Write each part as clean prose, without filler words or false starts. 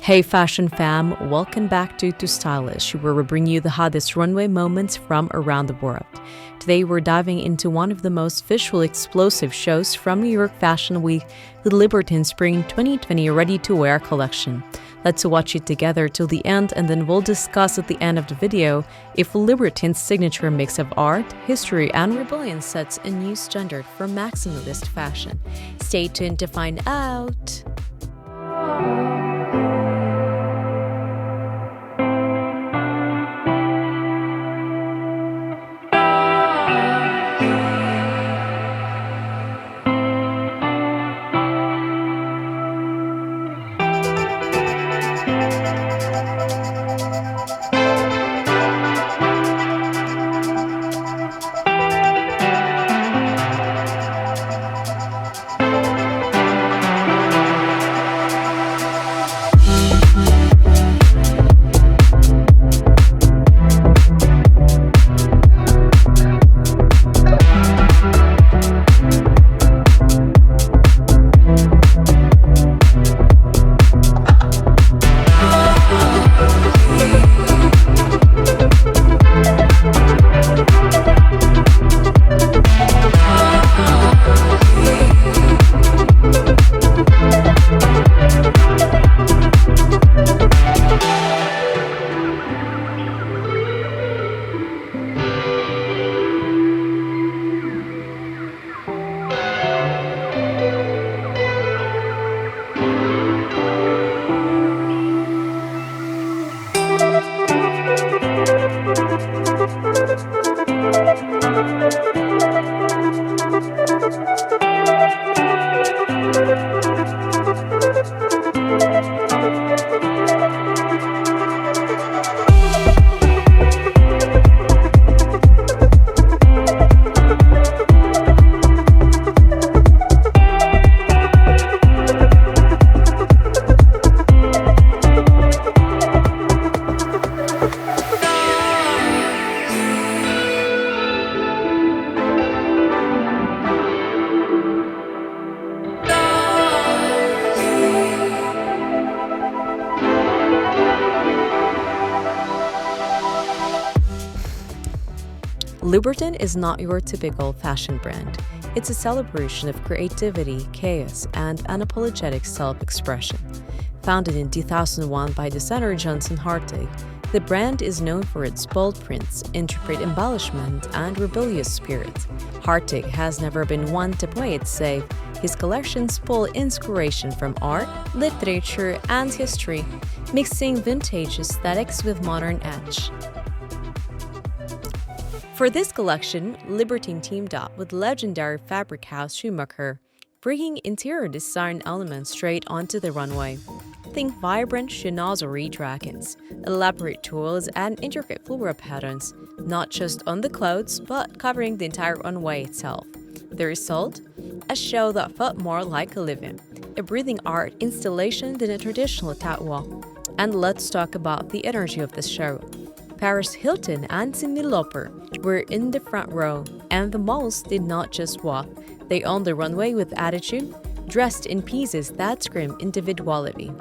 Hey fashion fam, welcome back to tooStylish, where we bring you the hottest runway moments from around the world. Today we're diving into one of the most visually explosive shows from New York Fashion Week, the LIBERTINE Spring 2020 Ready-to-Wear collection. Let's watch it together till the end, and then we'll discuss at the end of the video if LIBERTINE's signature mix of art, history, and rebellion sets a new standard for maximalist fashion. Stay tuned to find out! LIBERTINE is not your typical fashion brand. It's a celebration of creativity, chaos, and unapologetic self-expression. Founded in 2001 by designer Johnson Hartig, the brand is known for its bold prints, intricate embellishment, and rebellious spirit. Hartig has never been one to play it safe. His collections pull inspiration from art, literature, and history, mixing vintage aesthetics with modern edge. For this collection, LIBERTINE teamed up with legendary fabric house Schumacher, bringing interior design elements straight onto the runway. Think vibrant Chinoiserie dragons, elaborate tools, and intricate floral patterns, not just on the clothes, but covering the entire runway itself. The result? A show that felt more like a living, a breathing art installation than a traditional catwalk. And let's talk about the energy of this show. Paris Hilton and Cyndi Lauper were in the front row, and the models did not just walk. They owned the runway with attitude, dressed in pieces that scream individuality.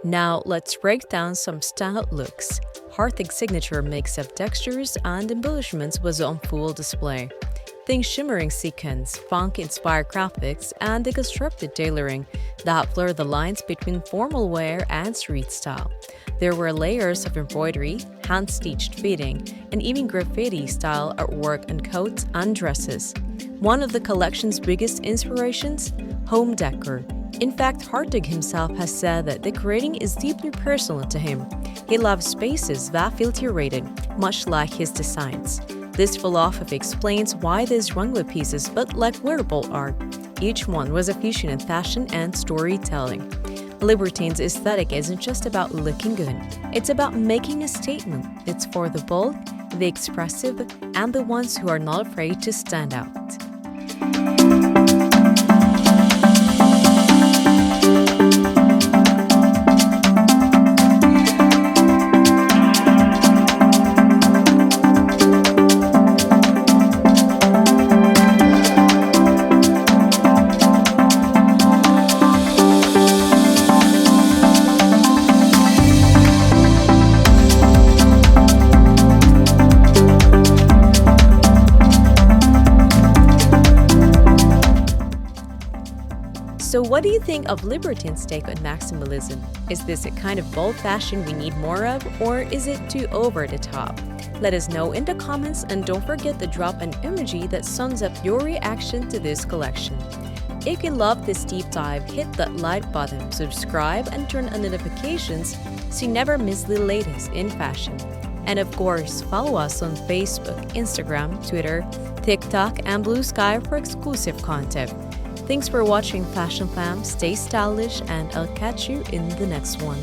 Now let's break down some standout looks. Hartig's signature mix of textures and embellishments was on full display. Think shimmering sequins, funk-inspired graphics, and deconstructed tailoring that blur the lines between formal wear and street style. There were layers of embroidery, hand-stitched fitting, and even graffiti-style artwork on coats and dresses. One of the collection's biggest inspirations? Home decor. In fact, Hartig himself has said that decorating is deeply personal to him. He loves spaces that feel curated, much like his designs. This philosophy explains why these runway pieces look like wearable art. Each one was a fusion in fashion and storytelling. Libertine's aesthetic isn't just about looking good, it's about making a statement. It's for the bold, the expressive, and the ones who are not afraid to stand out. So what do you think of Libertine's take on maximalism? Is this a kind of bold fashion we need more of, or is it too over the top? Let us know in the comments, and don't forget to drop an emoji that sums up your reaction to this collection. If you love this deep dive, hit that like button, subscribe, and turn on notifications so you never miss the latest in fashion. And of course, follow us on Facebook, Instagram, Twitter, TikTok, and Blue Sky for exclusive content. Thanks for watching Fashion Fam, stay stylish, and I'll catch you in the next one.